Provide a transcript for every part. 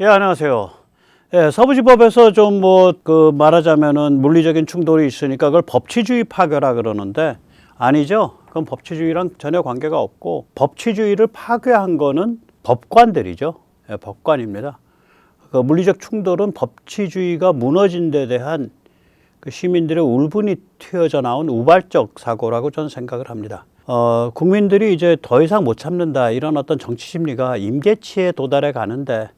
예, 안녕하세요. 예, 서부지법에서 좀 말하자면은 물리적인 충돌이 있으니까 그걸 법치주의 파괴라 그러는데 아니죠. 그건 법치주의랑 전혀 관계가 없고 법치주의를 파괴한 거는 법관들이죠. 예, 법관입니다. 그 물리적 충돌은 법치주의가 무너진 데 대한 그 시민들의 울분이 튀어져 나온 우발적 사고라고 저는 생각을 합니다. 국민들이 이제 더 이상 못 참는다 이런 어떤 정치 심리가 임계치에 도달해 가는데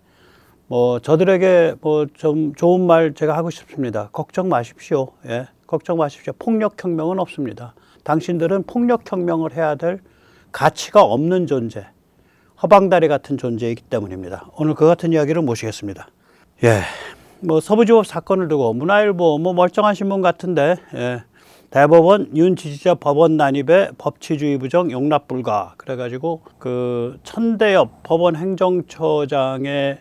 저들에게 좀 좋은 말 제가 하고 싶습니다. 걱정 마십시오. 예, 걱정 마십시오. 폭력혁명은 없습니다. 당신들은 폭력혁명을 해야 될 가치가 없는 존재, 허방다리 같은 존재이기 때문입니다. 오늘 그 같은 이야기를 모시겠습니다. 예, 서부지법 사건을 두고 문화일보 멀쩡한 신문 같은데, 예, 대법원 윤 지지자 법원 난입에 법치주의 부정 용납 불가. 그래가지고 그 천대엽 법원 행정처장의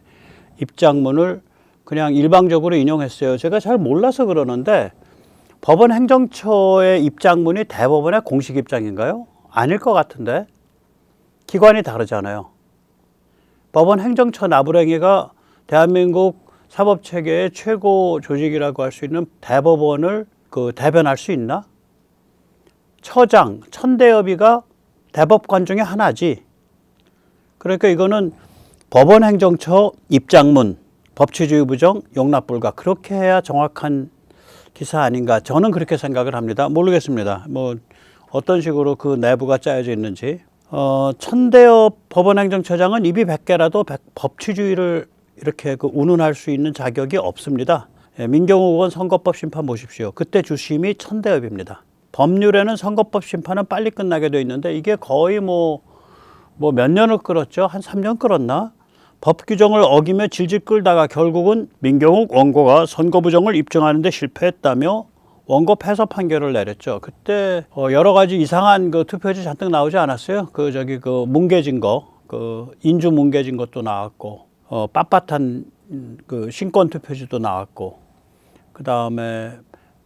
입장문을 그냥 일방적으로 인용했어요. 제가 잘 몰라서 그러는데 법원 행정처의 입장문이 대법원의 공식 입장인가요? 아닐 것 같은데. 기관이 다르잖아요. 법원 행정처 나부랭이가 대한민국 사법체계의 최고 조직이라고 할 수 있는 대법원을 대변할 수 있나? 처장, 천대엽이가 대법관 중에 하나지. 그러니까 이거는 법원 행정처 입장문, 법치주의 부정, 용납 불가. 그렇게 해야 정확한 기사 아닌가. 저는 그렇게 생각을 합니다. 모르겠습니다. 어떤 식으로 그 내부가 짜여져 있는지. 천대엽 법원 행정처장은 입이 100개라도 법치주의를 이렇게 운운할 수 있는 자격이 없습니다. 예, 민경욱 의원 선거법 심판 보십시오. 그때 주심이 천대엽입니다. 법률에는 선거법 심판은 빨리 끝나게 돼 있는데 이게 거의 몇 년을 끌었죠? 한 3년 끌었나? 법 규정을 어기며 질질 끌다가 결국은 민경욱 원고가 선거 부정을 입증하는 데 실패했다며 원고 패소 판결을 내렸죠. 그때 여러 가지 이상한 투표지 잔뜩 나오지 않았어요? 뭉개진 거, 인주 뭉개진 것도 나왔고, 빳빳한 신권 투표지도 나왔고, 그 다음에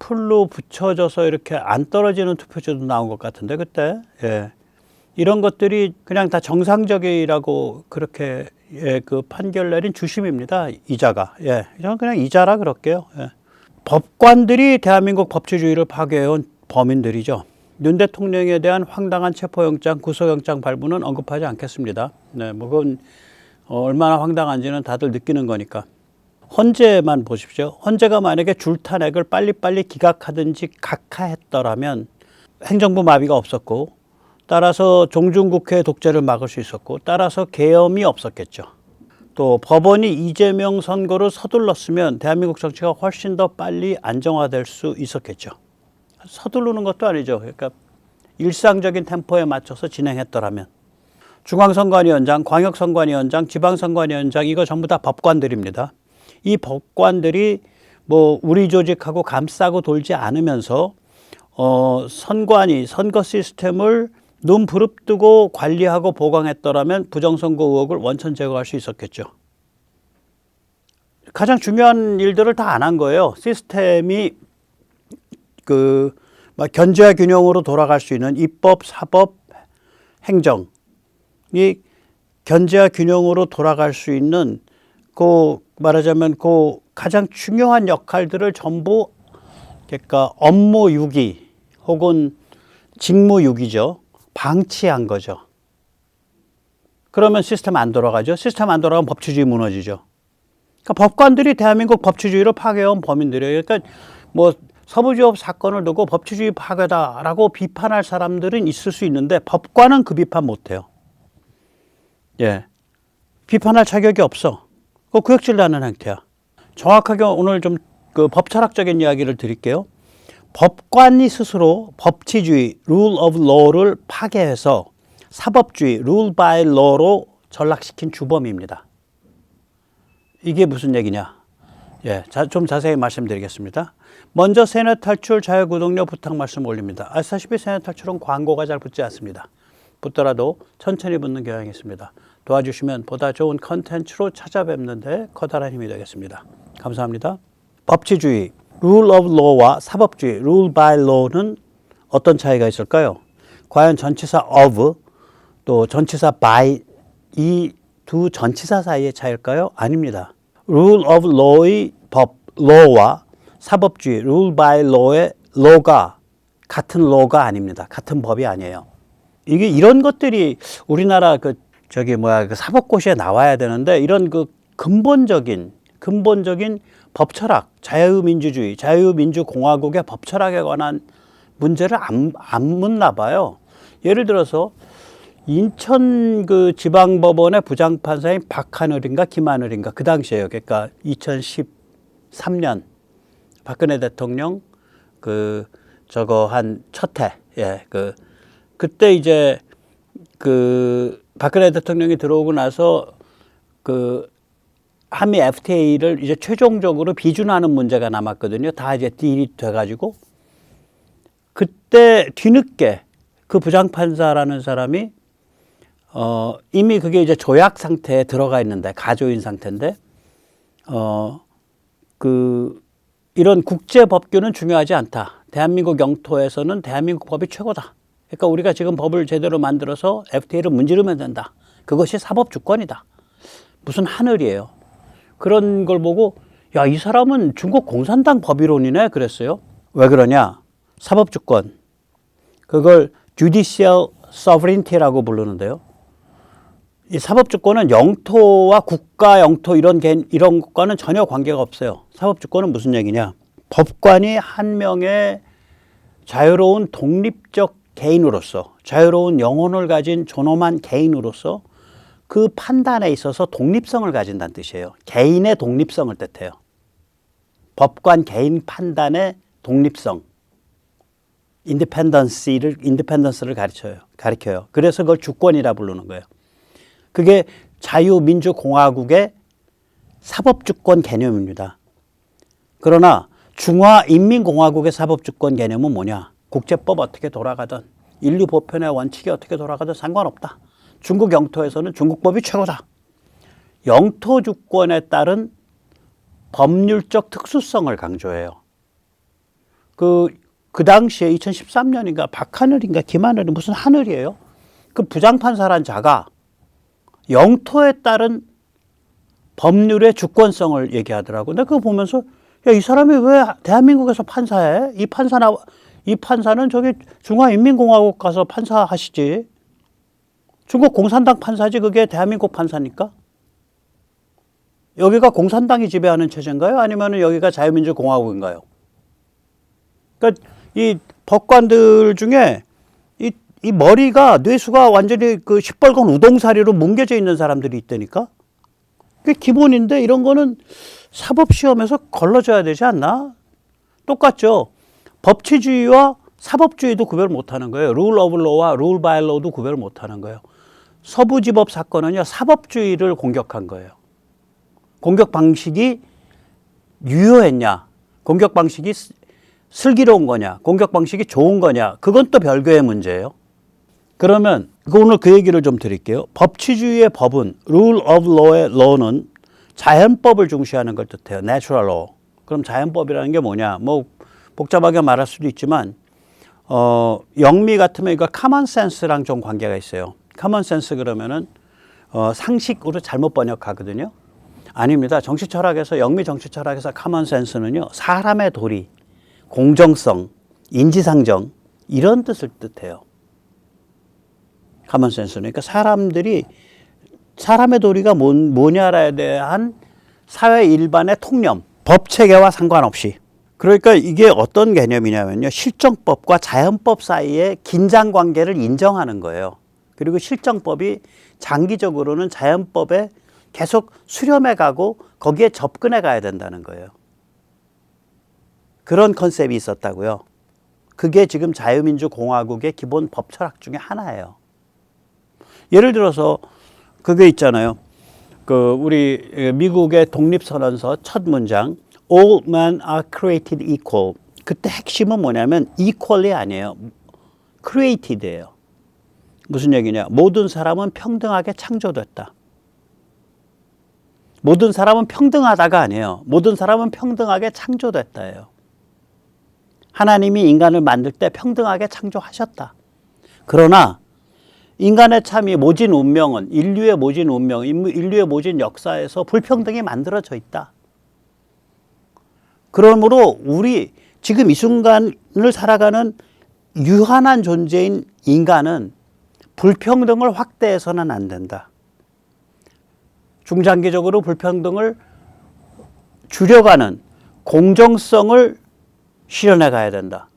풀로 붙여져서 이렇게 안 떨어지는 투표지도 나온 것 같은데 그때. 예. 이런 것들이 그냥 다 정상적이라고 그렇게 판결 내린 주심입니다. 이자가. 예. 저는 그냥 이자라 그럴게요. 예. 법관들이 대한민국 법치주의를 파괴해온 범인들이죠. 윤 대통령에 대한 황당한 체포영장, 구속영장 발부는 언급하지 않겠습니다. 네, 그건 얼마나 황당한지는 다들 느끼는 거니까. 헌재만 보십시오. 헌재가 만약에 줄탄핵을 빨리빨리 기각하든지 각하했더라면 행정부 마비가 없었고, 따라서 종중국회 독재를 막을 수 있었고, 따라서 계엄이 없었겠죠. 또 법원이 이재명 선거를 서둘렀으면 대한민국 정치가 훨씬 더 빨리 안정화될 수 있었겠죠. 서두르는 것도 아니죠. 그러니까 일상적인 템포에 맞춰서 진행했더라면. 중앙선관위원장, 광역선관위원장, 지방선관위원장 이거 전부 다 법관들입니다. 이 법관들이 우리 조직하고 감싸고 돌지 않으면서 선관위, 선거 시스템을 눈 부릅뜨고 관리하고 보강했더라면 부정선거 의혹을 원천 제거할 수 있었겠죠. 가장 중요한 일들을 다 안 한 거예요. 시스템이 견제와 균형으로 돌아갈 수 있는 입법, 사법, 행정이 견제와 균형으로 돌아갈 수 있는 말하자면 가장 중요한 역할들을 전부 그러니까 업무 유기 혹은 직무 유기죠. 방치한 거죠. 그러면 시스템 안 돌아가죠. 시스템 안 돌아가면 법치주의 무너지죠. 그러니까 법관들이 대한민국 법치주의를 파괴해온 범인들이에요. 그러니까 서부지법 사건을 두고 법치주의 파괴다라고 비판할 사람들은 있을 수 있는데 법관은 그 비판 못해요. 예, 비판할 자격이 없어. 그거 구역질나는 행태야. 정확하게 오늘 좀 법철학적인 이야기를 드릴게요. 법관이 스스로 법치주의, rule of law를 파괴해서 사법주의, rule by law로 전락시킨 주범입니다. 이게 무슨 얘기냐? 예, 좀 자세히 말씀드리겠습니다. 먼저 세뇌 탈출 자유구독료 부탁 말씀 올립니다. 아시다시피 세뇌 탈출은 광고가 잘 붙지 않습니다. 붙더라도 천천히 붙는 경향이 있습니다. 도와주시면 보다 좋은 컨텐츠로 찾아뵙는 데 커다란 힘이 되겠습니다. 감사합니다. 법치주의, rule of law와 사법주의, rule by law는 어떤 차이가 있을까요? 과연 전치사 of 또 전치사 by 이 두 전치사 사이의 차이일까요? 아닙니다. rule of law의 법, law와 사법주의, rule by law의 law가 같은 law가 아닙니다. 같은 법이 아니에요. 이게 이런 것들이 우리나라 그 사법고시에 나와야 되는데 이런 그 근본적인 법 철학, 자유민주주의, 자유민주공화국의 법 철학에 관한 문제를 안 묻나 봐요. 예를 들어서 인천 그 지방법원의 부장판사인 박하늘인가 김하늘인가 그 당시에요. 그러니까 2013년 박근혜 대통령 그 저거 한 첫 해, 그때 이제 그 박근혜 대통령이 들어오고 나서 그 한미 FTA를 이제 최종적으로 비준하는 문제가 남았거든요. 다 이제 딜이 돼가지고 그때 뒤늦게 그 부장판사라는 사람이 이미 그게 이제 조약 상태에 들어가 있는데 가조인 상태인데 이런 국제 법규는 중요하지 않다. 대한민국 영토에서는 대한민국 법이 최고다. 그러니까 우리가 지금 법을 제대로 만들어서 FTA를 문지르면 된다. 그것이 사법 주권이다. 무슨 하늘이에요. 그런 걸 보고 야, 이 사람은 중국 공산당 법이론이네 그랬어요. 왜 그러냐? 사법 주권. 그걸 judicial sovereignty라고 부르는데요. 이 사법 주권은 영토와 국가 영토 이런 것과는 전혀 관계가 없어요. 사법 주권은 무슨 얘기냐? 법관이 한 명의 자유로운 독립적 개인으로서 자유로운 영혼을 가진 존엄한 개인으로서 그 판단에 있어서 독립성을 가진다는 뜻이에요. 개인의 독립성을 뜻해요. 법관 개인 판단의 독립성, 인디펜던스를 가리켜요. 그래서 그걸 주권이라 부르는 거예요. 그게 자유민주공화국의 사법주권 개념입니다. 그러나 중화인민공화국의 사법주권 개념은 뭐냐? 국제법 어떻게 돌아가든 인류보편의 원칙이 어떻게 돌아가든 상관없다. 중국 영토에서는 중국법이 최고다. 영토주권에 따른 법률적 특수성을 강조해요. 그 당시에 2013년인가 박하늘인가 김하늘이 무슨 하늘이에요. 그 부장판사란 자가 영토에 따른 법률의 주권성을 얘기하더라고. 근데 그거 보면서 야, 이 사람이 왜 대한민국에서 판사해? 이 판사는 저기 중화인민공화국 가서 판사하시지. 중국 공산당 판사지 그게 대한민국 판사니까? 여기가 공산당이 지배하는 체제인가요? 아니면 여기가 자유민주공화국인가요? 그러니까 이 법관들 중에 이 머리가 뇌수가 완전히 그 시뻘건 우동사리로 뭉개져 있는 사람들이 있다니까? 그게 기본인데 이런 거는 사법시험에서 걸러져야 되지 않나? 똑같죠. 법치주의와 사법주의도 구별 못하는 거예요. rule of law와 rule by law도 구별 못하는 거예요. 서부지법 사건은요. 사법주의를 공격한 거예요. 공격 방식이 유효했냐? 공격 방식이 슬기로운 거냐? 공격 방식이 좋은 거냐? 그건 또 별개의 문제예요. 그러면 오늘 그 얘기를 좀 드릴게요. 법치주의의 법은 rule of law의 law는 자연법을 중시하는 걸 뜻해요. natural law. 그럼 자연법이라는 게 뭐냐? 뭐 복잡하게 말할 수도 있지만 영미 같으면 이거 common sense랑 좀 관계가 있어요. common sense 그러면은 상식으로 잘못 번역하거든요. 아닙니다. 정치철학에서 영미 정치철학에서 common sense는요. 사람의 도리, 공정성, 인지상정 이런 뜻을 뜻해요. common sense는 그러니까 사람의 도리가 뭐냐에 대한 사회 일반의 통념, 법 체계와 상관없이. 그러니까 이게 어떤 개념이냐면요. 실정법과 자연법 사이의 긴장 관계를 인정하는 거예요. 그리고 실정법이 장기적으로는 자연법에 계속 수렴해 가고 거기에 접근해 가야 된다는 거예요. 그런 컨셉이 있었다고요. 그게 지금 자유민주공화국의 기본 법 철학 중에 하나예요. 예를 들어서 그게 있잖아요. 우리 미국의 독립선언서 첫 문장 All men are created equal. 그때 핵심은 뭐냐면 equal이 아니에요. created예요. 무슨 얘기냐? 모든 사람은 평등하게 창조됐다. 모든 사람은 평등하다가 아니에요. 모든 사람은 평등하게 창조됐다예요. 하나님이 인간을 만들 때 평등하게 창조하셨다. 그러나 인간의 참이 모진 운명은 인류의 모진 운명, 인류의 모진 역사에서 불평등이 만들어져 있다. 그러므로 우리 지금 이 순간을 살아가는 유한한 존재인 인간은 불평등을 확대해서는 안 된다. 중장기적으로 불평등을 줄여가는 공정성을 실현해 가야 된다.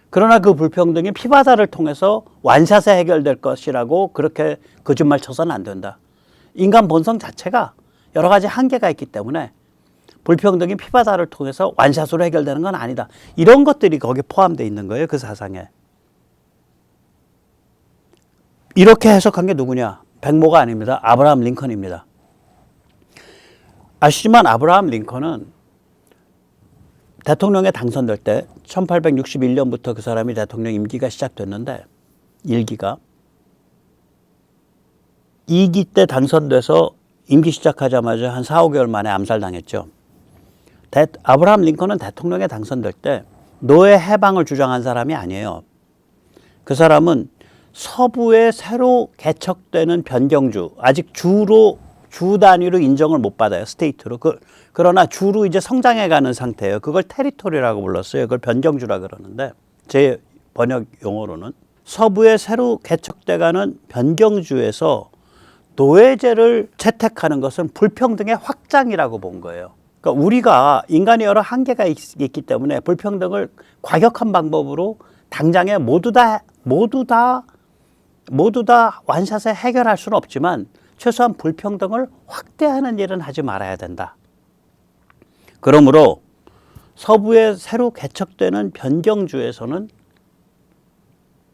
그러나 그 불평등이 피바다를 통해서 완샷에 해결될 것이라고 그렇게 거짓말 쳐서는 안 된다. 인간 본성 자체가 여러 가지 한계가 있기 때문에 불평등이 피바다를 통해서 완샷으로 해결되는 건 아니다. 이런 것들이 거기에 포함되어 있는 거예요. 그 사상에. 이렇게 해석한 게 누구냐? 백모가 아닙니다. 아브라함 링컨입니다. 아시지만 아브라함 링컨은 대통령에 당선될 때 1861년부터 그 사람이 대통령 임기가 시작됐는데 1기가 2기 때 당선돼서 임기 시작하자마자 한 4, 5개월 만에 암살당했죠. 아브라함 링컨은 대통령에 당선될 때 노예 해방을 주장한 사람이 아니에요. 그 사람은 서부에 새로 개척되는 변경주, 아직 주 단위로 인정을 못 받아요. 스테이트로. 그러나 주로 이제 성장해가는 상태예요. 그걸 테리토리라고 불렀어요. 그걸 변경주라 그러는데 제 번역 용어로는 서부에 새로 개척돼가는 변경주에서 노예제를 채택하는 것은 불평등의 확장이라고 본 거예요. 그러니까 우리가 인간이 여러 한계가 있기 때문에 불평등을 과격한 방법으로 당장에 모두 다 완샷에 해결할 수는 없지만 최소한 불평등을 확대하는 일은 하지 말아야 된다. 그러므로 서부에 새로 개척되는 변경주에서는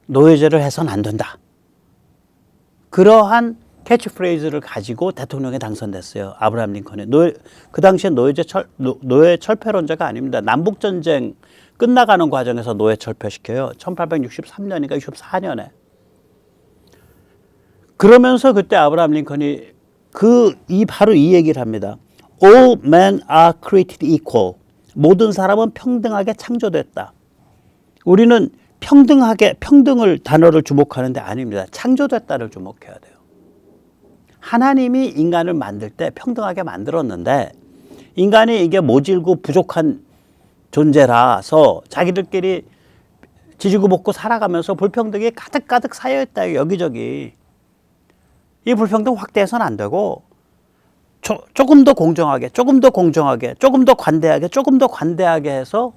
노예제를 해서는 안 된다. 그러한 캐치프레이즈를 가지고 대통령에 당선됐어요. 아브라함 링컨이. 그 당시에 노예 철폐론자가 아닙니다. 남북전쟁 끝나가는 과정에서 노예 철폐시켜요. 1863년이니까 64년에. 그러면서 그때 아브라함 링컨이 바로 이 얘기를 합니다. All men are created equal. 모든 사람은 평등하게 창조됐다. 우리는 평등을 단어를 주목하는데 아닙니다. 창조됐다를 주목해야 돼요. 하나님이 인간을 만들 때 평등하게 만들었는데 인간이 이게 모질고 부족한 존재라서 자기들끼리 지지고 볶고 살아가면서 불평등이 가득가득 쌓여있다. 여기저기. 이 불평등 확대해서는 안 되고 조금 더 공정하게, 조금 더 관대하게, 조금 더 관대하게 해서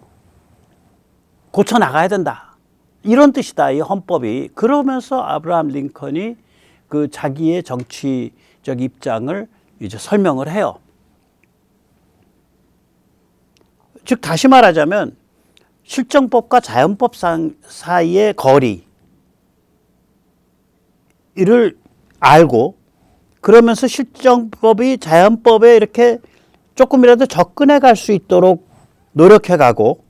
고쳐나가야 된다. 이런 뜻이다. 이 헌법이. 그러면서 아브라함 링컨이 그 자기의 정치적 입장을 이제 설명을 해요. 즉 다시 말하자면 실정법과 자연법 사이의 거리를 알고 그러면서 실정법이 자연법에 이렇게 조금이라도 접근해 갈 수 있도록 노력해 가고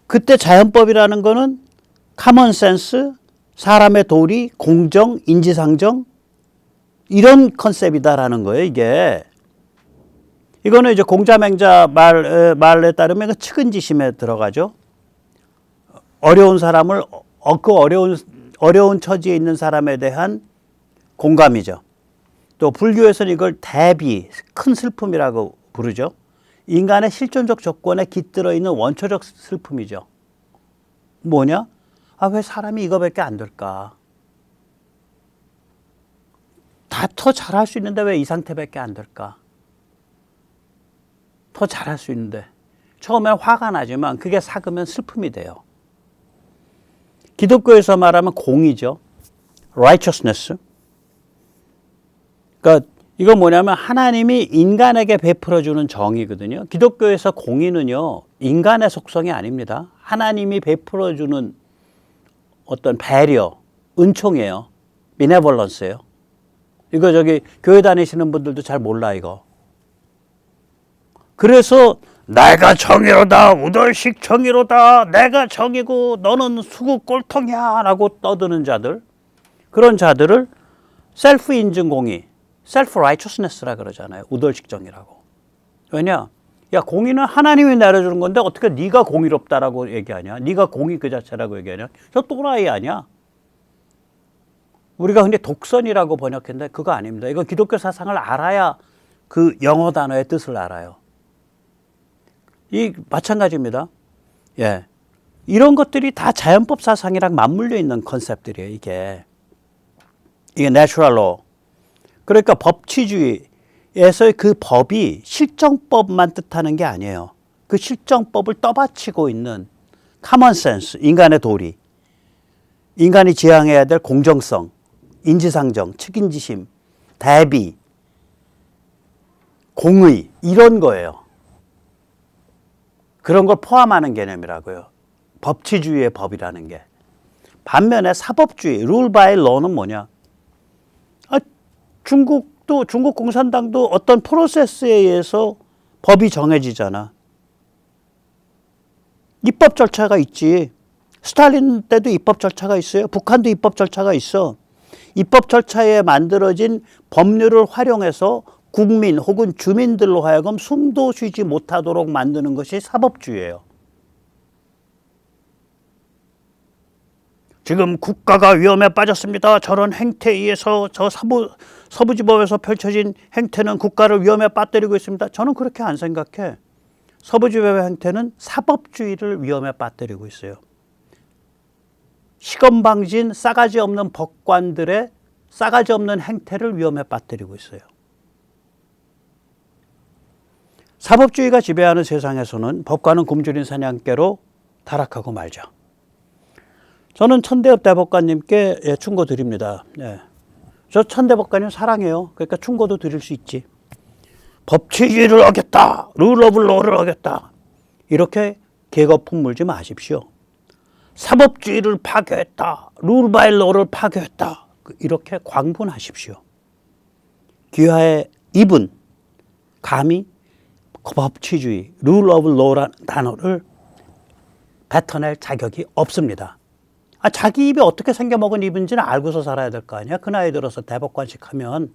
그때 자연법이라는 거는 커먼 센스, 사람의 도리, 공정, 인지상정 이런 컨셉이다라는 거예요. 이거는 이제 공자맹자 말에 따르면 측은지심에 들어가죠. 어려운 사람을 그 어려운 처지에 있는 사람에 대한 공감이죠. 또 불교에서는 이걸 대비, 큰 슬픔이라고 부르죠. 인간의 실존적 조건에 깃들어 있는 원초적 슬픔이죠. 뭐냐? 왜 사람이 이거밖에 안 될까? 다 더 잘할 수 있는데 왜 이 상태밖에 안 될까? 더 잘할 수 있는데. 처음엔 화가 나지만 그게 삭으면 슬픔이 돼요. 기독교에서 말하면 공의죠. righteousness. 그러니까 이건 뭐냐면 하나님이 인간에게 베풀어주는 정의거든요. 기독교에서 공의는요. 인간의 속성이 아닙니다. 하나님이 베풀어주는 어떤 배려, 은총이에요. benevolence예요. 이거 교회 다니시는 분들도 잘 몰라 이거. 그래서 내가 정의로다, 우덜식 정의로다, 내가 정의고 너는 수구 꼴통이야 라고 떠드는 자들, 그런 자들을 셀프 인증 공의, 셀프 라이처스네스라 그러잖아요. 우덜식 정의라고. 왜냐? 야, 공의는 하나님이 내려주는 건데 어떻게 네가 공의롭다라고 얘기하냐? 네가 공의 그 자체라고 얘기하냐? 저 또라이 아니야? 우리가 근데 독선이라고 번역했는데 그거 아닙니다. 이건 기독교 사상을 알아야 그 영어 단어의 뜻을 알아요. 이 마찬가지입니다. 예. 이런 것들이 다 자연법 사상이랑 맞물려 있는 컨셉들이에요, 이게. 이게 natural law. 그러니까 법치주의에서의 그 법이 실정법만 뜻하는 게 아니에요. 그 실정법을 떠받치고 있는 common sense, 인간의 도리, 인간이 지향해야 될 공정성, 인지상정, 책임지심, 대비, 공의, 이런 거예요. 그런 걸 포함하는 개념이라고요. 법치주의의 법이라는 게. 반면에 사법주의, rule by law는 뭐냐? 중국 공산당도 어떤 프로세스에 의해서 법이 정해지잖아. 입법 절차가 있지. 스탈린 때도 입법 절차가 있어요. 북한도 입법 절차가 있어. 입법 절차에 만들어진 법률을 활용해서 국민 혹은 주민들로 하여금 숨도 쉬지 못하도록 만드는 것이 사법주의예요. 지금 국가가 위험에 빠졌습니다. 저런 행태에 의해서 저 서부지법에서 펼쳐진 행태는 국가를 위험에 빠뜨리고 있습니다. 저는 그렇게 안 생각해. 서부지법의 행태는 사법주의를 위험에 빠뜨리고 있어요. 시건방진 싸가지 없는 법관들의 싸가지 없는 행태를 위험에 빠뜨리고 있어요. 사법주의가 지배하는 세상에서는 법관은 굶주린 사냥개로 타락하고 말죠. 저는 천대엽 대법관님께 충고 드립니다. 예. 저 천대법관님 사랑해요. 그러니까 충고도 드릴 수 있지. 법치주의를 어겼다. 룰 오브 로를 어겼다. 이렇게 계급 품물지 마십시오. 사법주의를 파괴했다. 룰 바이 로를 파괴했다. 이렇게 광분하십시오. 귀하의 입은 감히 법치주의, 룰 오브 로라는 단어를 뱉어낼 자격이 없습니다. 자기 입이 어떻게 생겨먹은 입인지는 알고서 살아야 될 거 아니야. 그 나이 들어서 대법관식 하면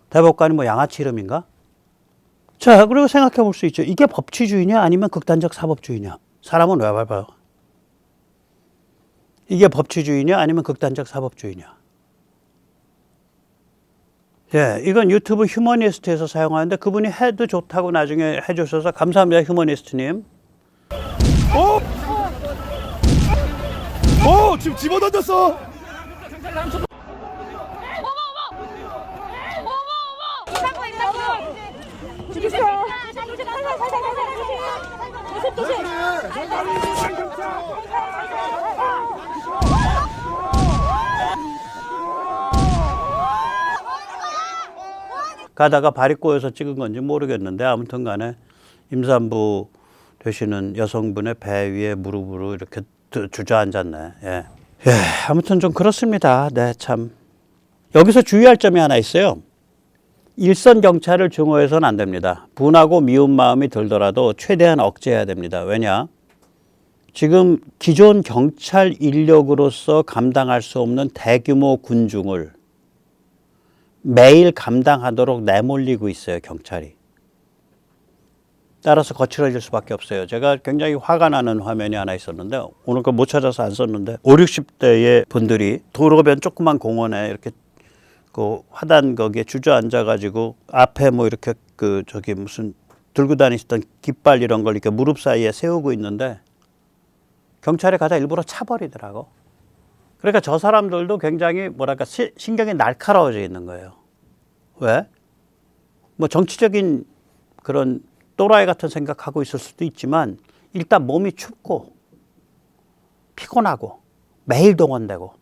대법관이 뭐 양아치 이름인가? 자, 그리고 생각해 볼 수 있죠. 이게 법치주의냐 아니면 극단적 사법주의냐. 사람은 왜 봐봐요. 이게 법치주의냐 아니면 극단적 사법주의냐. 예, 이건 유튜브 휴머니스트에서 사용하는데 그분이 해도 좋다고 나중에 해주셔서 감사합니다, 휴머니스트님. 지금 집어던졌어. 가다가 발이 꼬여서 찍은 건지 모르겠는데 아무튼 간에 임산부 되시는 여성분의 배 위에 무릎으로 이렇게 주저앉았네. 예. 아무튼 좀 그렇습니다. 네, 참. 여기서 주의할 점이 하나 있어요. 일선 경찰을 증오해서는 안 됩니다. 분하고 미운 마음이 들더라도 최대한 억제해야 됩니다. 왜냐? 지금 기존 경찰 인력으로서 감당할 수 없는 대규모 군중을 매일 감당하도록 내몰리고 있어요, 경찰이. 따라서 거칠어질 수밖에 없어요. 제가 굉장히 화가 나는 화면이 하나 있었는데 오늘 거 못 찾아서 안 썼는데 5, 60대의 분들이 도로변 조그만 공원에 이렇게 그 화단 거기에 주저앉아 가지고 앞에 뭐 이렇게 저기 무슨 들고 다니시던 깃발 이런 걸 이렇게 무릎 사이에 세우고 있는데 경찰이 가다 일부러 차버리더라고. 그러니까 저 사람들도 굉장히 뭐랄까 신경이 날카로워져 있는 거예요. 왜? 뭐 정치적인 그런 또라이 같은 생각하고 있을 수도 있지만 일단 몸이 춥고 피곤하고 매일 동원되고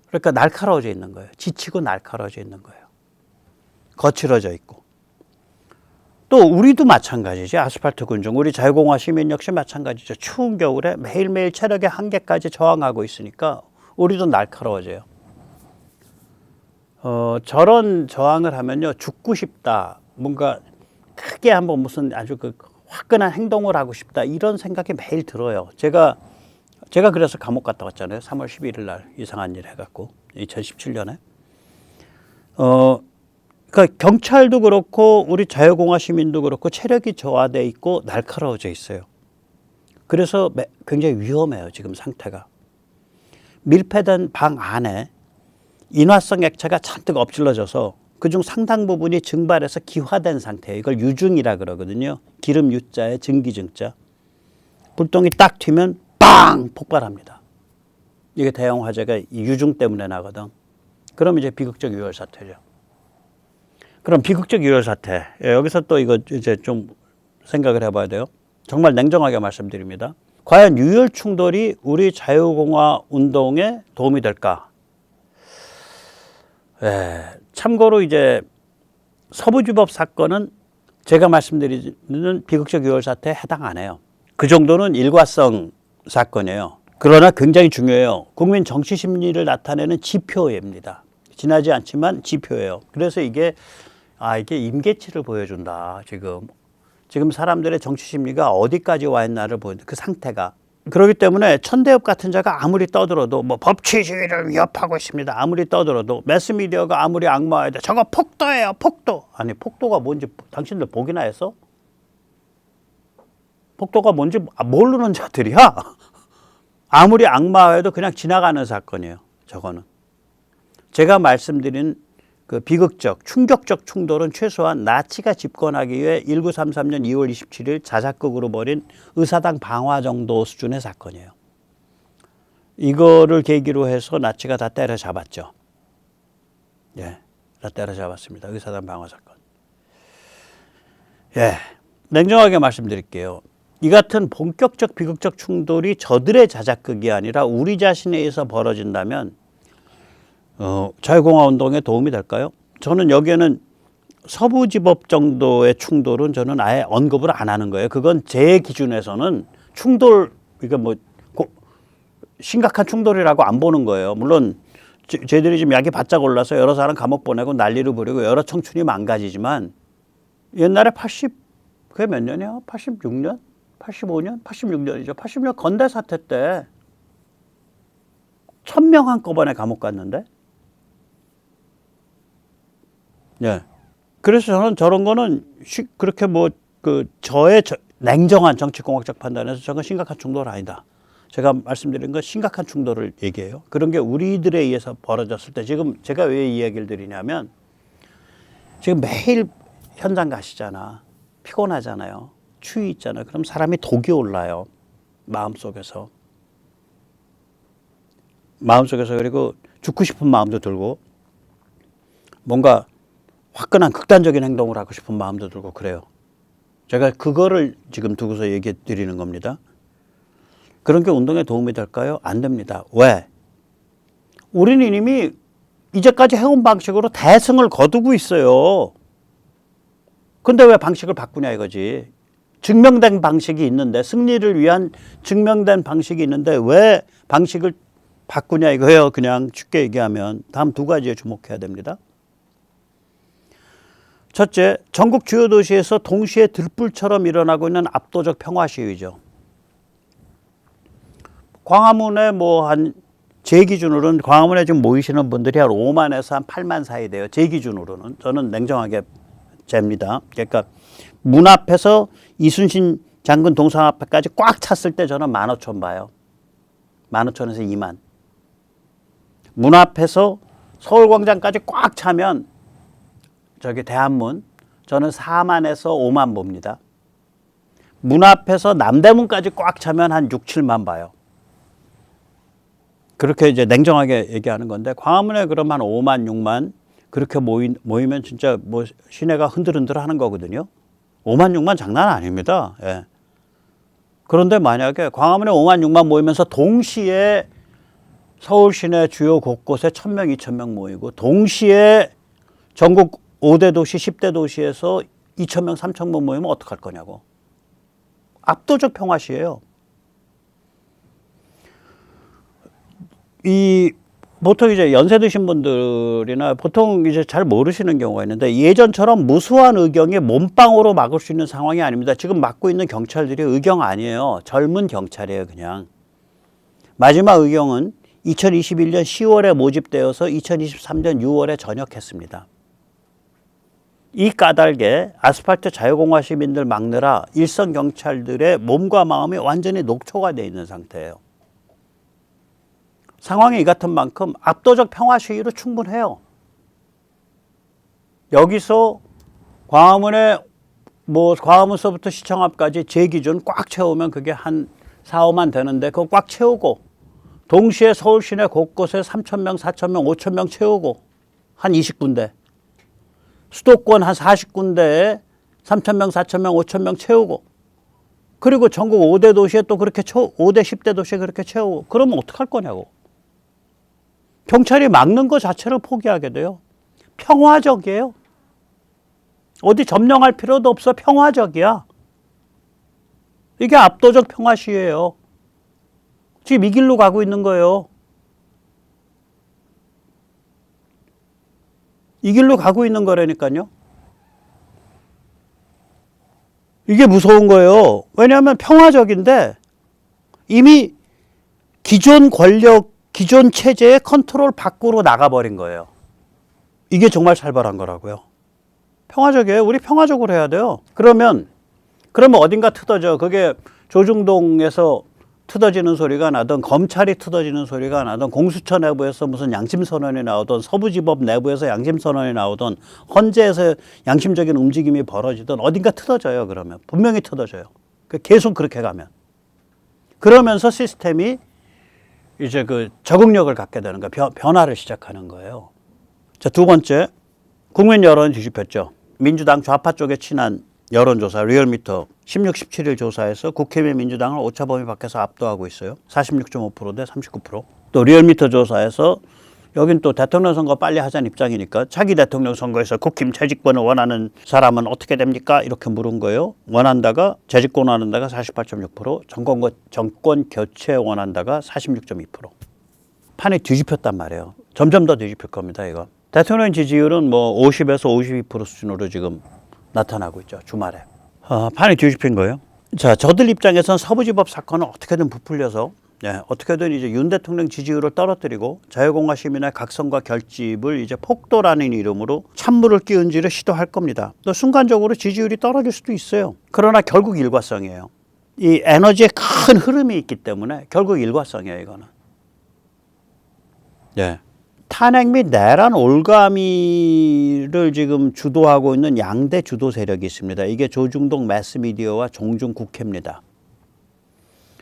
그러니까 날카로워져 있는 거예요. 지치고 날카로워져 있는 거예요. 거칠어져 있고. 또 우리도 마찬가지지. 아스팔트 군중, 우리 자유공화 시민 역시 마찬가지죠. 추운 겨울에 매일매일 체력의 한계까지 저항하고 있으니까 우리도 날카로워져요. 저런 저항을 하면요. 죽고 싶다. 뭔가 크게 한번 무슨 아주 화끈한 행동을 하고 싶다. 이런 생각이 매일 들어요. 제가 그래서 감옥 갔다 왔잖아요. 3월 11일 날 이상한 일 해갖고 2017년에. 그러니까 경찰도 그렇고 우리 자유공화 시민도 그렇고 체력이 저하돼 있고 날카로워져 있어요. 그래서 굉장히 위험해요. 지금 상태가. 밀폐된 방 안에 인화성 액체가 잔뜩 엎질러져서 그중 상당 부분이 증발해서 기화된 상태예요. 이걸 유증이라 그러거든요. 기름 유자에 증기증자. 불똥이 딱 튀면 빵! 폭발합니다. 이게 대형 화재가 유증 때문에 나거든. 그럼 이제 비극적 유혈 사태죠. 그럼 비극적 유혈 사태. 여기서 또 이거 이제 좀 생각을 해봐야 돼요. 정말 냉정하게 말씀드립니다. 과연 유혈 충돌이 우리 자유공화 운동에 도움이 될까? 참고로 이제 서부지법 사건은 제가 말씀드리는 비극적 유혈 사태에 해당 안 해요. 그 정도는 일과성 사건이에요. 그러나 굉장히 중요해요. 국민 정치 심리를 나타내는 지표입니다. 지나지 않지만 지표예요. 그래서 이게 임계치를 보여준다. 지금 사람들의 정치 심리가 어디까지 와 있나를 보여준다. 그 상태가. 그렇기 때문에 천대엽 같은 자가 아무리 떠들어도 뭐 법치주의를 위협하고 있습니다. 아무리 떠들어도 매스미디어가 아무리 악마해도 저거 폭도예요. 폭도. 아니 폭도가 뭔지 당신들 보기나 했어? 폭도가 뭔지 모르는 자들이야. 아무리 악마해도 그냥 지나가는 사건이에요. 저거는. 제가 말씀드린 그 비극적, 충격적 충돌은 최소한 나치가 집권하기 위해 1933년 2월 27일 자작극으로 벌인 의사당 방화 정도 수준의 사건이에요. 이거를 계기로 해서 나치가 다 때려잡았죠. 다 때려잡았습니다. 의사당 방화 사건. 냉정하게 말씀드릴게요. 이 같은 본격적 비극적 충돌이 저들의 자작극이 아니라 우리 자신에 의해서 벌어진다면 자유공화 운동에 도움이 될까요? 저는 여기에는 서부지법 정도의 충돌은 저는 아예 언급을 안 하는 거예요. 그건 제 기준에서는 충돌, 이게 뭐 심각한 충돌이라고 안 보는 거예요. 물론 쟤들이 지금 약이 바짝 올라서 여러 사람 감옥 보내고 난리를 부리고 여러 청춘이 망가지지만 옛날에 그게 몇 년이야? 86년? 85년? 86년이죠. 86년 건대 사태 때 1000명 한꺼번에 감옥 갔는데 그래서 저는 저런 거는 그렇게 저의 냉정한 정치공학적 판단에서 저건 심각한 충돌 아니다. 제가 말씀드린 건 심각한 충돌을 얘기해요. 그런 게 우리들에 의해서 벌어졌을 때 지금 제가 왜 이 얘기를 드리냐면 지금 매일 현장 가시잖아. 피곤하잖아요. 추위 있잖아요. 그럼 사람이 독이 올라요. 마음속에서 그리고 죽고 싶은 마음도 들고 뭔가 화끈한 극단적인 행동을 하고 싶은 마음도 들고 그래요. 제가 그거를 지금 두고서 얘기해 드리는 겁니다. 그런 게 운동에 도움이 될까요? 안 됩니다. 왜? 우리는 이미 이제까지 해온 방식으로 대승을 거두고 있어요. 근데 왜 방식을 바꾸냐 이거지. 증명된 방식이 있는데 승리를 위한 증명된 방식이 있는데 왜 방식을 바꾸냐 이거예요. 그냥 쉽게 얘기하면 다음 두 가지에 주목해야 됩니다. 첫째, 전국 주요 도시에서 동시에 들불처럼 일어나고 있는 압도적 평화 시위죠. 광화문에 제 기준으로는 광화문에 지금 모이시는 분들이 한 5만에서 한 8만 사이 돼요. 제 기준으로는. 저는 냉정하게 잽니다. 그러니까 문 앞에서 이순신 장군 동상 앞에까지 꽉 찼을 때 저는 15,000 봐요. 15,000에서 2만. 문 앞에서 서울광장까지 꽉 차면 저기 대한문 저는 4만에서 5만 봅니다. 문 앞에서 남대문까지 꽉 차면 한 6, 7만 봐요. 그렇게 이제 냉정하게 얘기하는 건데 광화문에 그럼 한 5만, 6만 그렇게 모이면 진짜 시내가 흔들흔들 하는 거거든요. 5만, 6만 장난 아닙니다. 그런데 만약에 광화문에 5만, 6만 모이면서 동시에 서울 시내 주요 곳곳에 1000명, 2000명 모이고 동시에 전국 5대 도시, 10대 도시에서 2000명, 3000명 모이면 어떡할 거냐고. 압도적 평화시예요. 보통 이제 연세 드신 분들이나 보통 이제 잘 모르시는 경우가 있는데 예전처럼 무수한 의경이 몸빵으로 막을 수 있는 상황이 아닙니다. 지금 막고 있는 경찰들이 의경 아니에요. 젊은 경찰이에요, 그냥. 마지막 의경은 2021년 10월에 모집되어서 2023년 6월에 전역했습니다. 이 까닭에 아스팔트 자유공화 시민들 막느라 일선 경찰들의 몸과 마음이 완전히 녹초가 되어 있는 상태예요. 상황이 이 같은 만큼 압도적 평화 시위로 충분해요. 여기서 광화문에 광화문서부터 시청 앞까지 제 기준 꽉 채우면 그게 한 4, 5만 되는데 그거 꽉 채우고 동시에 서울 시내 곳곳에 3,000명, 4,000명, 5,000명 채우고 한 20군데 수도권 한 40군데에 3,000명, 4,000명, 5,000명 채우고 그리고 전국 5대 도시에 또 그렇게 5대, 10대 도시에 그렇게 채우고 그러면 어떡할 거냐고. 경찰이 막는 것 자체를 포기하게 돼요. 평화적이에요. 어디 점령할 필요도 없어. 평화적이야. 이게 압도적 평화 시위예요. 지금 이 길로 가고 있는 거예요. 이 길로 가고 있는 거라니까요. 이게 무서운 거예요. 왜냐하면 평화적인데 이미 기존 권력, 기존 체제의 컨트롤 밖으로 나가버린 거예요. 이게 정말 살벌한 거라고요. 평화적이에요. 우리 평화적으로 해야 돼요. 그러면 어딘가 트어져. 그게 조중동에서 트어지는 소리가 나든 검찰이 트어지는 소리가 나든 공수처 내부에서 무슨 양심선언이 나오든 서부지법 내부에서 양심선언이 나오든 헌재에서 양심적인 움직임이 벌어지든 어딘가 트어져요. 그러면 분명히 트어져요. 계속 그렇게 가면 그러면서 시스템이 이제 그 적응력을 갖게 되는 거예요. 변화를 시작하는 거예요. 자, 두 번째, 국민 여론이 뒤집혔죠. 민주당 좌파 쪽에 친한 여론조사 리얼미터 16, 17일 조사에서 국회의원 민주당을 오차범위 밖에서 압도하고 있어요. 46.5% 대 39%. 또 리얼미터 조사에서 여긴 또 대통령 선거 빨리 하자는 입장이니까 차기 대통령 선거에서 국힘 재집권을 원하는 사람은 어떻게 됩니까? 이렇게 물은 거예요. 원한다가 재집권 원한다가 48.6%, 정권 교체 원한다가 46.2%. 판이 뒤집혔단 말이에요. 점점 더 뒤집힐 겁니다. 이거. 대통령 지지율은 뭐 50에서 52% 수준으로 지금 나타나고 있죠. 주말에. 판이 뒤집힌 거예요. 자, 저들 입장에서는 서부지법 사건을 어떻게든 부풀려서 어떻게든 이제 윤 대통령 지지율을 떨어뜨리고 자유공화 시민의 각성과 결집을 이제 폭도라는 이름으로 찬물을 끼얹기를 시도할 겁니다. 또 순간적으로 지지율이 떨어질 수도 있어요. 그러나 결국 일과성이에요. 이 에너지의 큰 흐름이 있기 때문에 결국 일과성이에요. 이거는. 탄핵 및 내란 올가미를 지금 주도하고 있는 양대 주도 세력이 있습니다. 이게 조중동 매스미디어와 종중국회입니다.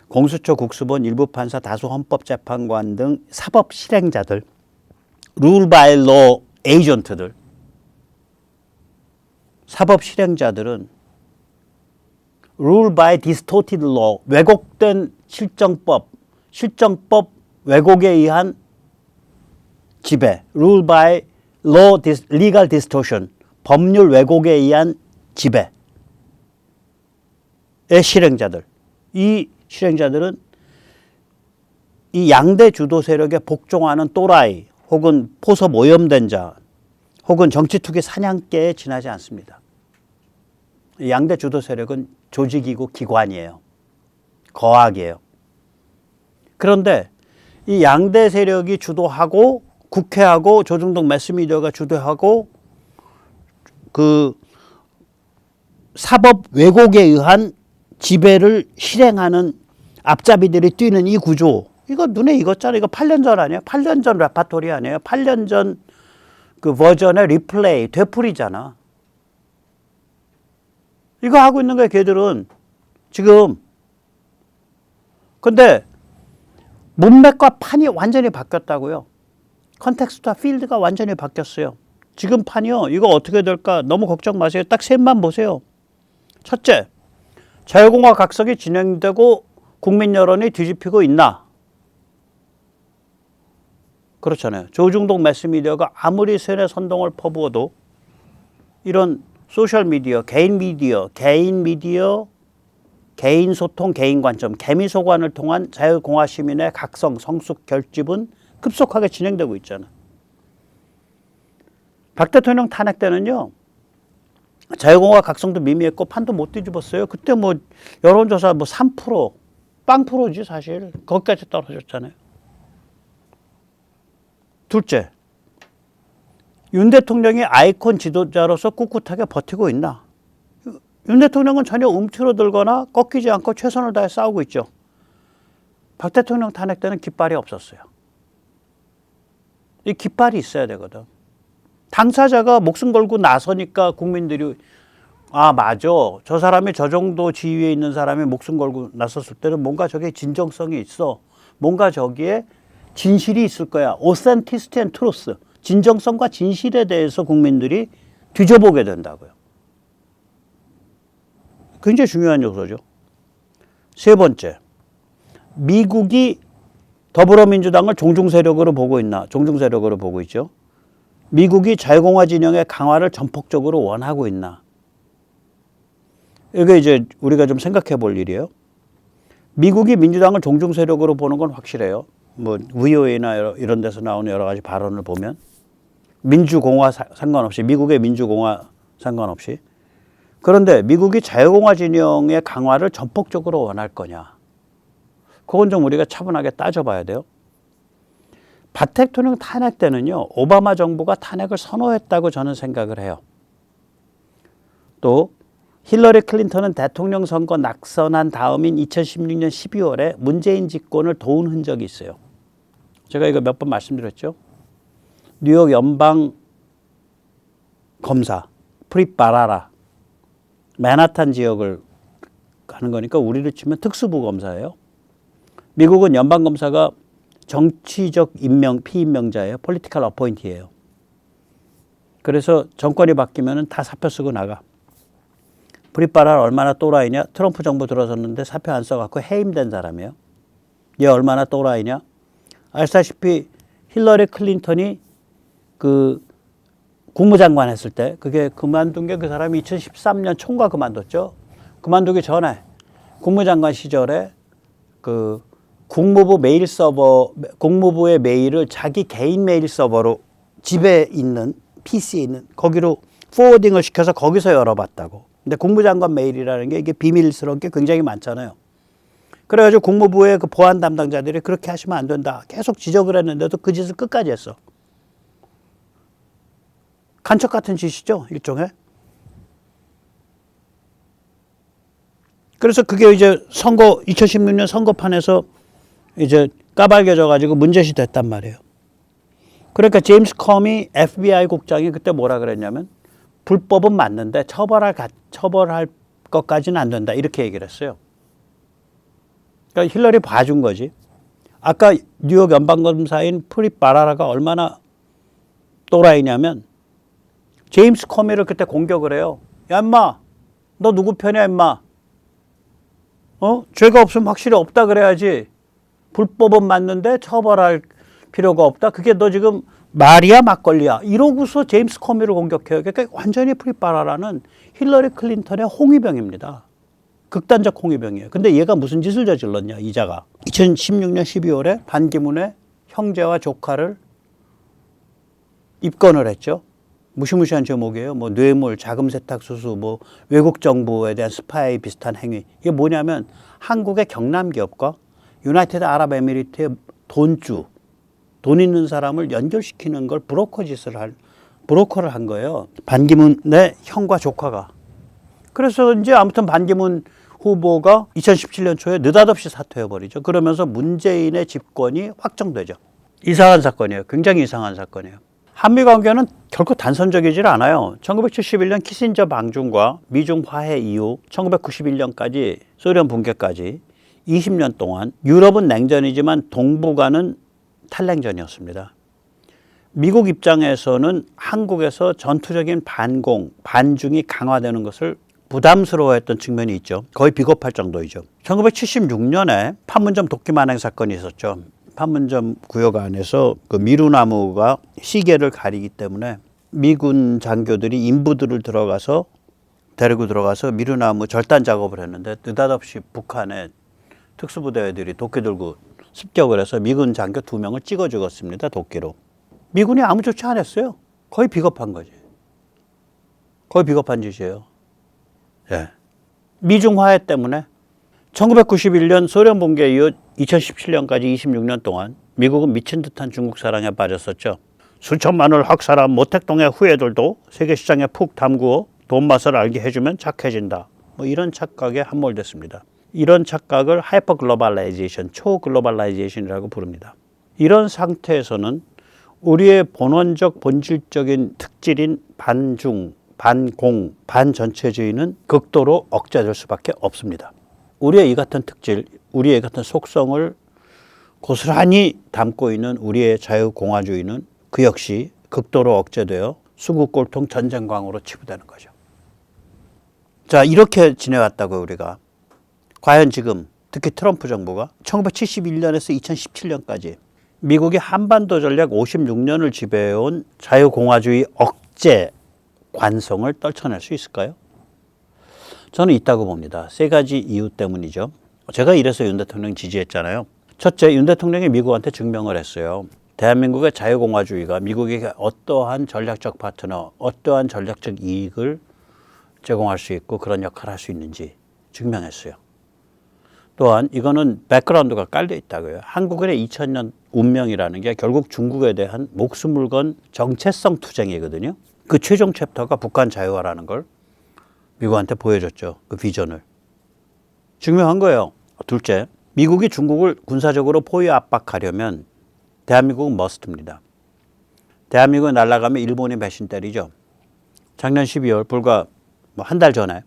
공수처, 국수본, 일부 판사, 다수 헌법재판관 등 사법 실행자들, 룰 바이 로 에이전트들, 사법 실행자들은 룰 바이 디스토티드 로, 왜곡된 실정법 왜곡에 의한 지배, rule by law, legal distortion, 법률 왜곡에 의한 지배의 실행자들. 이 실행자들은 이 양대 주도 세력에 복종하는 또라이 혹은 포섭 오염된 자 혹은 정치투기 사냥개에 지나지 않습니다. 이 양대 주도 세력은 조직이고 기관이에요. 거악이에요. 그런데 이 양대 세력이 주도하고 국회하고 조중동 매스미디어가 주도하고 그 사법 왜곡에 의한 지배를 실행하는 앞잡이들이 뛰는 이 구조, 이거 눈에 익었잖아요. 이거 8년 전 아니에요? 8년 전 레파토리 아니에요? 8년 전 그 버전의 리플레이, 되풀이잖아. 이거 하고 있는 거예요, 걔들은. 지금. 근데 문맥과 판이 완전히 바뀌었다고요. 컨텍스트와 필드가 완전히 바뀌었어요. 지금 판이요. 이거 어떻게 될까 너무 걱정 마세요. 딱 셋만 보세요. 첫째, 자유공화 각성이 진행되고 국민 여론이 뒤집히고 있나? 그렇잖아요. 조중동 매스미디어가 아무리 세뇌 선동을 퍼부어도 이런 소셜미디어, 개인 미디어, 개인 소통, 개인 관점, 개미소관을 통한 자유공화 시민의 각성, 성숙, 결집은 급속하게 진행되고 있잖아. 박 대통령 탄핵 때는요, 자유공화 각성도 미미했고 판도 못 뒤집었어요. 그때 뭐 여론조사 뭐 3%, 빵프로지 사실. 거기까지 떨어졌잖아요. 둘째, 윤 대통령이 아이콘 지도자로서 꿋꿋하게 버티고 있나? 윤 대통령은 전혀 움츠러들거나 꺾이지 않고 최선을 다해 싸우고 있죠. 박 대통령 탄핵 때는 깃발이 없었어요. 이 깃발이 있어야 되거든. 당사자가 목숨 걸고 나서니까 국민들이 아 맞아. 저 사람이 저 정도 지위에 있는 사람이 목숨 걸고 나섰을 때는 뭔가 저게 진정성이 있어. 뭔가 저기에 진실이 있을 거야. authenticity and truth. 진정성과 진실에 대해서 국민들이 뒤져보게 된다고요. 굉장히 중요한 요소죠. 세 번째, 미국이 더불어민주당을 종중 세력으로 보고 있나? 종중 세력으로 보고 있죠. 미국이 자유공화 진영의 강화를 전폭적으로 원하고 있나? 이게 이제 우리가 좀 생각해 볼 일이에요. 미국이 민주당을 종중 세력으로 보는 건 확실해요. 뭐 VOA나 이런 데서 나오는 여러 가지 발언을 보면 민주공화 상관없이 미국의 민주공화 상관없이 그런데 미국이 자유공화 진영의 강화를 전폭적으로 원할 거냐? 그건 좀 우리가 차분하게 따져봐야 돼요. 박 대통령 탄핵 때는요. 오바마 정부가 탄핵을 선호했다고 저는 생각을 해요. 또 힐러리 클린턴은 대통령 선거 낙선한 다음인 2016년 12월에 문재인 집권을 도운 흔적이 있어요. 제가 이거 몇 번 말씀드렸죠. 뉴욕 연방 검사 프릿 바라라 맨하탄 지역을 가는 거니까 우리로 치면 특수부 검사예요. 미국은 연방 검사가 정치적 임명 피임명자예요. 폴리티컬 어포인트예요. 그래서 정권이 바뀌면은 다 사표 쓰고 나가. 프릿 바라라 얼마나 또라이냐? 트럼프 정부 들어섰는데 사표 안 써갖고 해임된 사람이에요. 얘 얼마나 또라이냐? 알다시피 힐러리 클린턴이 그 국무장관 했을 때 그게 그만둔 게 그 사람이 2013년 총과 그만뒀죠. 그만두기 전에 국무장관 시절에 그 국무부 메일 서버, 국무부의 메일을 자기 개인 메일 서버로 집에 있는 PC에 있는 거기로 포워딩을 시켜서 거기서 열어봤다고. 근데 국무장관 메일이라는 게 이게 비밀스러운 게 굉장히 많잖아요. 그래가지고 국무부의 그 보안 담당자들이 그렇게 하시면 안 된다. 계속 지적을 했는데도 그 짓을 끝까지 했어. 간첩 같은 짓이죠, 일종의. 그래서 그게 이제 2016년 선거판에서 이제 까발겨져가지고 문제시 됐단 말이에요. 그러니까 제임스 커미 FBI 국장이 그때 뭐라 그랬냐면 불법은 맞는데 처벌할 것까지는 안 된다. 이렇게 얘기를 했어요. 그러니까 힐러리 봐준 거지. 아까 뉴욕 연방검사인 프릿 바라라가 얼마나 또라이냐면 제임스 커미를 그때 공격을 해요. 야 임마 너 누구 편이야 임마. 죄가 없으면 확실히 없다 그래야지. 불법은 맞는데 처벌할 필요가 없다. 그게 너 지금 말이야 막걸리야. 이러고서 제임스 커미를 공격해요. 그러니까 완전히 프릿 바라라는 힐러리 클린턴의 홍위병입니다. 극단적 홍위병이에요. 근데 얘가 무슨 짓을 저질렀냐 이자가. 2016년 12월에 반기문의 형제와 조카를 입건을 했죠. 무시무시한 제목이에요. 뭐 뇌물, 자금 세탁 수수, 뭐 외국 정부에 대한 스파이 비슷한 행위. 이게 뭐냐면 한국의 경남 기업과 유나이티드 아랍에미리트의 돈 있는 사람을 연결시키는 걸 브로커를 한 거예요. 반기문의 형과 조카가. 그래서 이제 아무튼 반기문 후보가 2017년 초에 느닷없이 사퇴해버리죠. 그러면서 문재인의 집권이 확정되죠. 이상한 사건이에요. 굉장히 이상한 사건이에요. 한미 관계는 결코 단선적이질 않아요. 1971년 키신저 방중과 미중 화해 이후 1991년까지 소련 붕괴까지 20년 동안 유럽은 냉전이지만 동북아는 탈냉전이었습니다. 미국 입장에서는 한국에서 전투적인 반중이 강화되는 것을 부담스러워했던 측면이 있죠. 거의 비겁할 정도이죠. 1976년에 판문점 도끼 만행 사건이 있었죠. 판문점 구역 안에서 그 미루나무가 시계를 가리기 때문에 미군 장교들이 인부들을 데리고 들어가서 미루나무 절단 작업을 했는데 느닷없이 북한의 특수부대들이 도끼 들고 습격을 해서 미군 장교 2명을 찍어 죽었습니다. 도끼로. 미군이 아무 조치 안 했어요. 거의 비겁한 거지. 거의 비겁한 짓이에요. 예. 미중 화해 때문에 1991년 소련 붕괴 이후 2017년까지 26년 동안 미국은 미친 듯한 중국 사랑에 빠졌었죠. 수천만을 학살한 모택동의 후예들도 세계 시장에 푹 담그어 돈 맛을 알게 해주면 착해진다. 뭐 이런 착각에 함몰됐습니다. 이런 착각을 하이퍼 글로벌라이제이션, 초글로벌라이제이션이라고 부릅니다. 이런 상태에서는 우리의 본원적 본질적인 특질인 반중, 반공, 반전체주의는 극도로 억제될 수밖에 없습니다. 우리의 이 같은 특질, 우리의 이 같은 속성을 고스란히 담고 있는 우리의 자유공화주의는 그 역시 극도로 억제되어 수국골통 전쟁광으로 치부되는 거죠. 자, 이렇게 지내왔다고요, 우리가. 과연 지금 특히 트럼프 정부가 1971년에서 2017년까지 미국이 한반도 전략 56년을 지배해온 자유공화주의 억제 관성을 떨쳐낼 수 있을까요? 저는 있다고 봅니다. 세 가지 이유 때문이죠. 제가 이래서 윤 대통령 지지했잖아요. 첫째, 윤 대통령이 미국한테 증명을 했어요. 대한민국의 자유공화주의가 미국에게 어떠한 전략적 파트너, 어떠한 전략적 이익을 제공할 수 있고 그런 역할을 할 수 있는지 증명했어요. 또한 이거는 백그라운드가 깔려 있다고요. 한국인의 2000년 운명이라는 게 결국 중국에 대한 목숨을 건 정체성 투쟁이거든요. 그 최종 챕터가 북한 자유화라는 걸 미국한테 보여줬죠. 그 비전을. 증명한 거예요. 둘째, 미국이 중국을 군사적으로 포위 압박하려면 대한민국은 머스트입니다. 대한민국이 날아가면 일본이 배신 때리죠. 작년 12월 불과 한 달 전에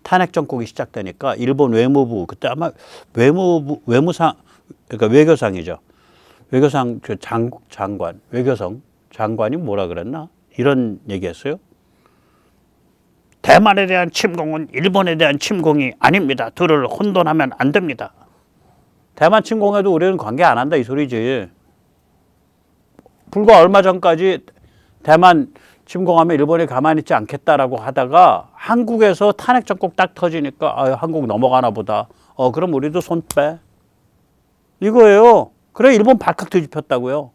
탄핵 정국이 시작되니까 일본 외무부, 그때 아마 외무상, 그러니까 외교상이죠. 외교상 그 장관, 외교성 장관이 뭐라 그랬나? 이런 얘기했어요. 대만에 대한 침공은 일본에 대한 침공이 아닙니다. 둘을 혼돈하면 안 됩니다. 대만 침공해도 우리는 관계 안 한다 이 소리지. 불과 얼마 전까지 대만 침공하면 일본이 가만히 있지 않겠다라고 하다가 한국에서 탄핵 정국 딱 터지니까 한국 넘어가나 보다. 그럼 우리도 손 빼. 이거예요. 그래 일본 발칵 뒤집혔다고요.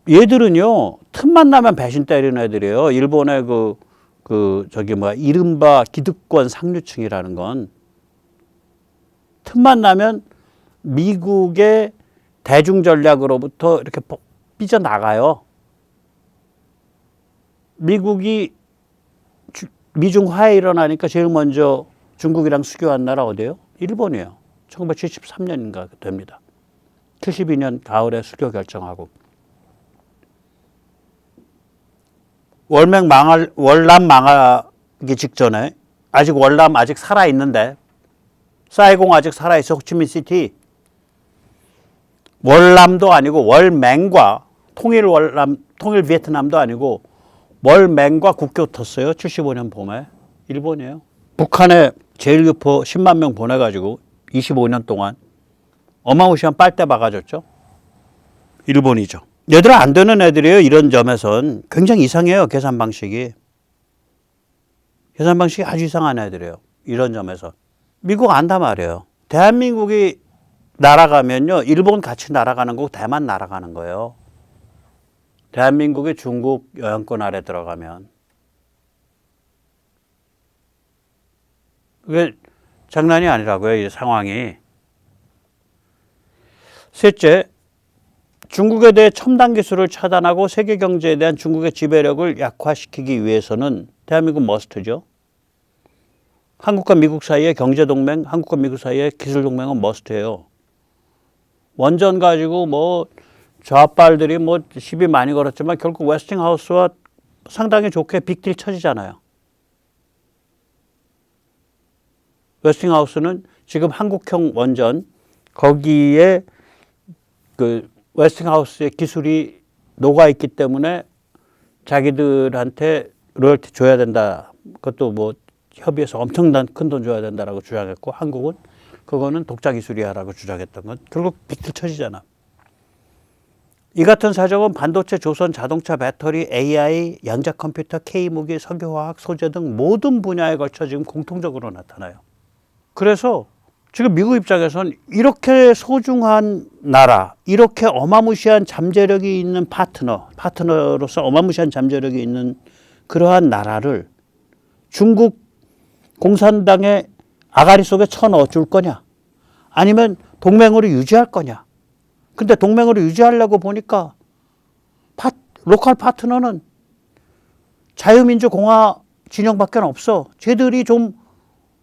얘들은요 틈만 나면 배신 때리는 애들이에요. 일본의 이른바 기득권 상류층이라는 건 틈만 나면 미국의 대중 전략으로부터 이렇게 삐져나가요. 미국이 미중 화해 일어나니까 제일 먼저 중국이랑 수교한 나라 어디예요? 일본이에요. 1973년인가 됩니다. 72년 가을에 수교 결정하고. 월남 망하기 직전에 월남 아직 살아있는데 사이공 아직 살아있어. 호치민시티. 월남도 아니고 월맹과 통일 베트남도 아니고 월맹과 국교 텄어요. 75년 봄에. 일본이에요. 북한에 제1교포 10만 명 보내가지고 25년 동안 어마무시한 빨대 박아줬죠. 일본이죠. 얘들은 안 되는 애들이에요. 이런 점에선 굉장히 이상해요. 계산 방식이 아주 이상한 애들이에요. 이런 점에서. 미국 안다 말이에요. 대한민국이 날아가면요. 일본 같이 날아가는 거고 대만 날아가는 거예요. 대한민국이 중국 영향권 아래 들어가면. 그게 장난이 아니라고요. 이 상황이. 셋째, 중국에 대해 첨단 기술을 차단하고 세계 경제에 대한 중국의 지배력을 약화시키기 위해서는 대한민국 머스트죠. 한국과 미국 사이의 경제동맹, 한국과 미국 사이의 기술동맹은 머스트예요. 원전 가지고 좌빨들이 시비 많이 걸었지만 결국 웨스팅하우스와 상당히 좋게 빅딜 쳐지잖아요. 웨스팅하우스는 지금 한국형 원전 거기에 웨스팅하우스의 기술이 녹아있기 때문에 자기들한테 로열티 줘야 된다. 그것도 협의해서 엄청난 큰 돈 줘야 된다라고 주장했고 한국은 그거는 독자 기술이야라고 주장했던 건 결국 빅딜 쳐지잖아. 이 같은 사정은 반도체, 조선, 자동차, 배터리, AI, 양자컴퓨터, K무기, 석유화학, 소재 등 모든 분야에 걸쳐 지금 공통적으로 나타나요. 그래서 지금 미국 입장에서는 이렇게 소중한 나라, 이렇게 어마무시한 잠재력이 있는 파트너로서 어마무시한 잠재력이 있는 그러한 나라를 중국 공산당의 아가리 속에 쳐넣어 줄 거냐? 아니면 동맹으로 유지할 거냐? 근데 동맹으로 유지하려고 보니까 로컬 파트너는 자유민주공화 진영밖에 없어. 쟤들이 좀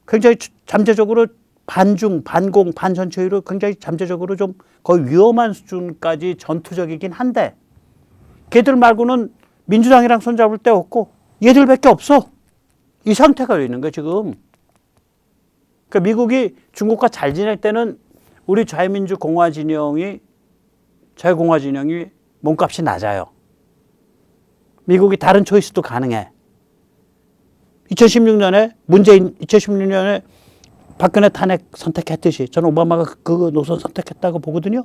굉장히 잠재적으로 반중, 반공, 반전체율로 굉장히 잠재적으로 좀 거의 위험한 수준까지 전투적이긴 한데 걔들 말고는 민주당이랑 손잡을 데 없고 얘들밖에 없어. 이 상태가 있는 거야 지금. 그러니까 미국이 중국과 잘 지낼 때는 우리 자유민주공화 진영이 몸값이 낮아요. 미국이 다른 초이스도 가능해. 2016년에 박근혜 탄핵 선택했듯이 저는 오바마가 그 노선 선택했다고 보거든요.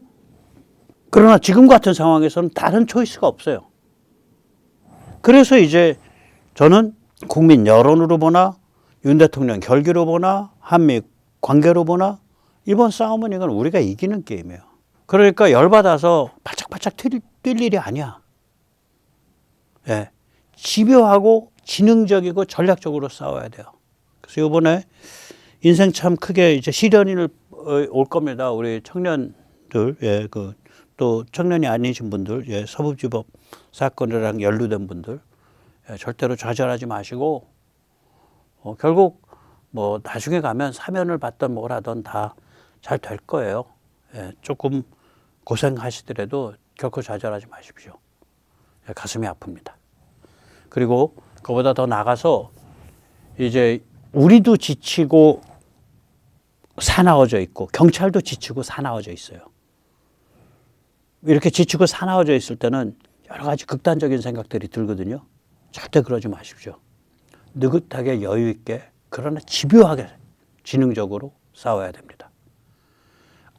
그러나 지금 같은 상황에서는 다른 초이스가 없어요. 그래서 이제 저는 국민 여론으로 보나 윤 대통령 결기로 보나 한미 관계로 보나 이번 싸움은 이건 우리가 이기는 게임이에요. 그러니까 열받아서 바짝바짝 뛸 일이 아니야. 예. 집요하고 지능적이고 전략적으로 싸워야 돼요. 그래서 이번에 인생 참 크게 이제 시련이 올 겁니다. 우리 청년들, 예, 또 청년이 아니신 분들, 예, 서부지법 사건이랑 연루된 분들, 예, 절대로 좌절하지 마시고, 결국 뭐 나중에 가면 사면을 받든 뭘 하든 다 잘 될 거예요. 예, 조금 고생하시더라도 결코 좌절하지 마십시오. 예, 가슴이 아픕니다. 그리고 그보다 더 나가서 이제 우리도 지치고 사나워져 있고 경찰도 지치고 사나워져 있어요. 이렇게 지치고 사나워져 있을 때는 여러 가지 극단적인 생각들이 들거든요. 절대 그러지 마십시오. 느긋하게 여유 있게 그러나 집요하게 지능적으로 싸워야 됩니다.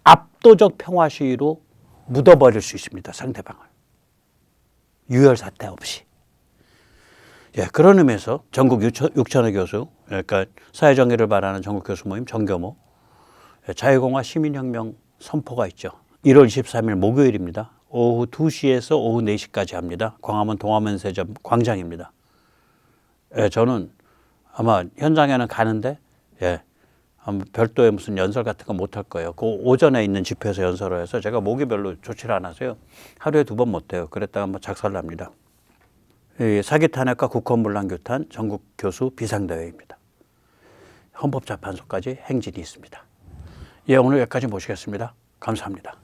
압도적 평화 시위로 묻어버릴 수 있습니다. 상대방을. 유혈 사태 없이. 예, 그런 의미에서 전국 6천여 교수, 그러니까 사회정의를 바라는 전국 교수 모임 정교모, 자유공화 시민혁명 선포가 있죠. 1월 23일 목요일입니다. 오후 2시에서 오후 4시까지 합니다. 광화문 동화문세점 광장입니다. 예, 저는 아마 현장에는 가는데, 예, 별도의 무슨 연설 같은 거 못 할 거예요. 그 오전에 있는 집회에서 연설을 해서 제가 목이 별로 좋지를 않아서요. 하루에 2번 못 해요. 그랬다가 뭐 작살납니다. 사기 탄핵과 국헌문란 규탄 전국 교수 비상대회입니다. 헌법재판소까지 행진이 있습니다. 예, 오늘 여기까지 모시겠습니다. 감사합니다.